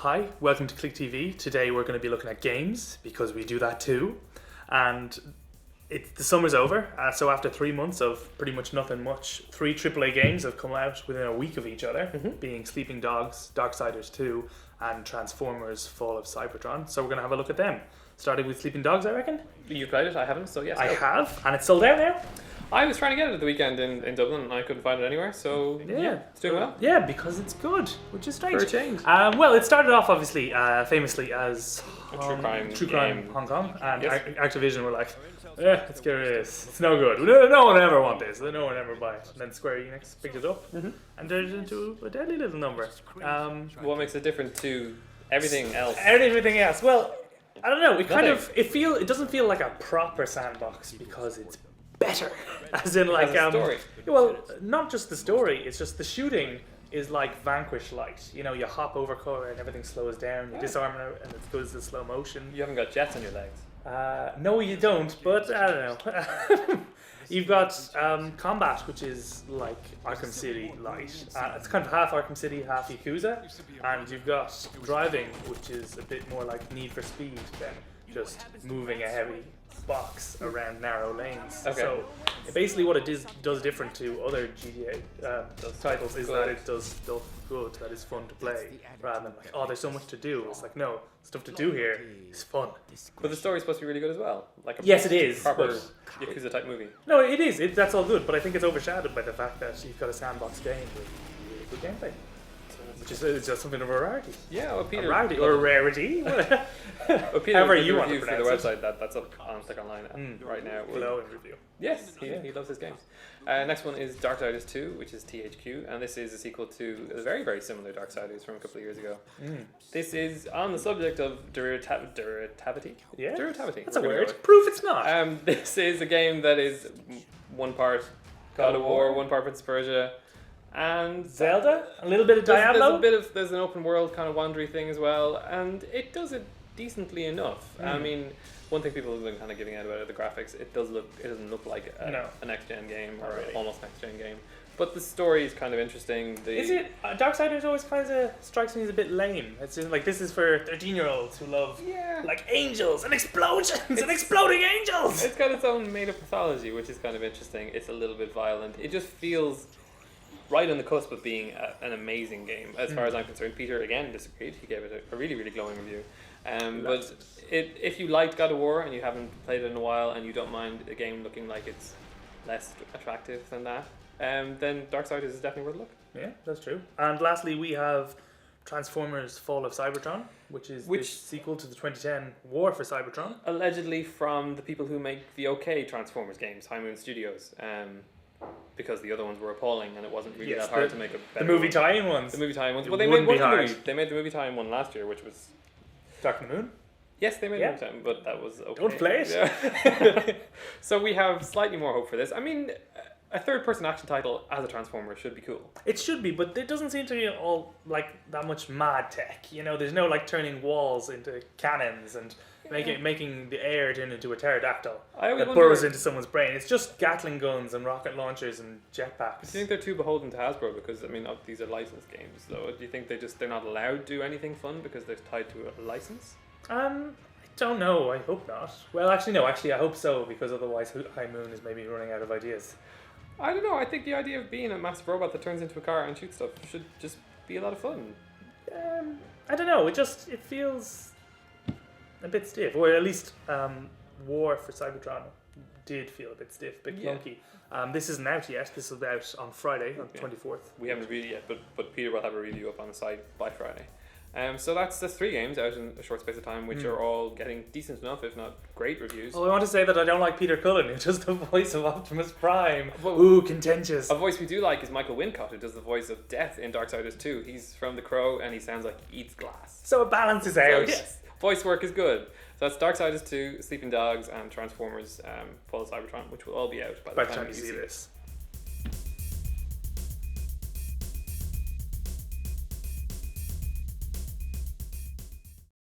Hi, welcome to Click TV. Today we're going to be looking at games because we do that too. And the summer's over, so after 3 months of pretty much nothing much, 3 AAA games have come out within a week of each other, being Sleeping Dogs, Darksiders II, and Transformers Fall of Cybertron. So we're going to have a look at them. Starting with Sleeping Dogs, I reckon. You've played it, I haven't, so yes. I have, and it's sold out now. I was trying to get it at the weekend in Dublin and I couldn't find it anywhere, so yeah, it's doing well. Yeah, because it's good, which is strange. For a change. Well, it started off obviously famously as A true crime game. Hong Kong, and Yes. Activision were like, let's get rid of this. It's no good. No one ever want this. No one ever buy it. And then Square Enix picked it up and turned it into a deadly little number. What makes it different to everything else? Everything else. Well, I don't know. Nothing. It doesn't feel like a proper sandbox because it's better. As in like a story. Well, not just the story. It's just the shooting is like Vanquish light. You know, you hop over cover and everything slows down. You disarm it and it goes to slow motion. You haven't got jets on your legs. No, you don't. But I don't know. You've got combat, which is like Arkham City light. It's kind of half Arkham City, half Yakuza. And you've got driving, which is a bit more like Need for Speed than just moving a heavy box around narrow lanes. Okay. So basically what it does different to other GTA titles is that it does stuff good, that is fun to play, rather than like, oh, there's so much to do. It's like, no, stuff to do here is fun. But the story's supposed to be really good as well. Like a Yes, it is, proper but- Yakuza type movie. No, it is. That's all good, but I think it's overshadowed by the fact that you've got a sandbox game with really good gameplay. Which is it's just something of a rarity. Yeah, well, Peter. A rarity or a rarity. Well, Peter However did you the want to review for the pronounce website that's up on Stick Online right now. Glowing review. Yes, he loves his games. Next one is Darksiders II, which is THQ, and this is a sequel to a very, very similar Darksiders from a couple of years ago. This is on the subject of derivativity. Yeah, Derivativity. that's a We're gonna go word. with. Proof it's not. This is a game that is one part God of War, one part Prince of Persia, and Zelda, a little bit of there's Diablo. there's an open world kind of wandery thing as well, and it does it decently enough. I mean, one thing people have been kind of giving out about the graphics, it doesn't look like a next gen game or really. almost next gen game, but the story is kind of interesting. Is it? Darksiders always kind of strikes me as a bit lame. It's just like this is for 13-year-olds who love like angels and explosions and exploding angels. It's got its own made-up mythology, which is kind of interesting. It's a little bit violent. It just feels right on the cusp of being an amazing game, as far as I'm concerned. Peter, again, disagreed. He gave it a really, really glowing review. But if you liked God of War and you haven't played it in a while and you don't mind a game looking like it's less attractive than that, then Darksiders is definitely worth a look. Yeah, that's true. And lastly, we have Transformers Fall of Cybertron, which is the sequel to the 2010 War for Cybertron. Allegedly from the people who make the OK Transformers games, High Moon Studios. Because the other ones were appalling and it wasn't really that hard to make a better The movie one. tie-in ones. The movie tie-in ones. It Well, they made wouldn't be one hard. movie. They made the movie tie-in one last year, which was... Dark and the Moon. Yes, they made the movie tie-in, but that was okay. Don't play it. Yeah. So we have slightly more hope for this. I mean, a third-person action title as a Transformer should be cool. It should be, but it doesn't seem to be all like that much mad tech. You know, there's no like turning walls into cannons and making the air turn into a pterodactyl I always that wonder- burrows into someone's brain. It's just Gatling guns and rocket launchers and jetpacks. Do you think they're too beholden to Hasbro? Because, I mean, these are licensed games, though. Do you think they're not allowed to do anything fun because they're tied to a license? I don't know. I hope not. Well, actually, no. Actually, I hope so because otherwise, High Moon is maybe running out of ideas. I don't know. I think the idea of being a massive robot that turns into a car and shoots stuff should just be a lot of fun. I don't know. It feels a bit stiff, or at least War for Cybertron did feel a bit stiff, a bit clunky. This isn't out yet. This is out on Friday, on the 24th. We haven't reviewed it yet, but Peter will have a review up on the site by Friday. So that's 3 games out in a short space of time, which are all getting decent enough, if not great reviews. Well, I want to say that I don't like Peter Cullen, who does the voice of Optimus Prime. Ooh, contentious. A voice we do like is Michael Wincott, who does the voice of Death in Darksiders 2. He's from The Crow, and he sounds like he eats glass. So it balances So, out. yes, voice work is good. So that's Darksiders 2, Sleeping Dogs, and Transformers Fall of Cybertron, which will all be out by the time you see this.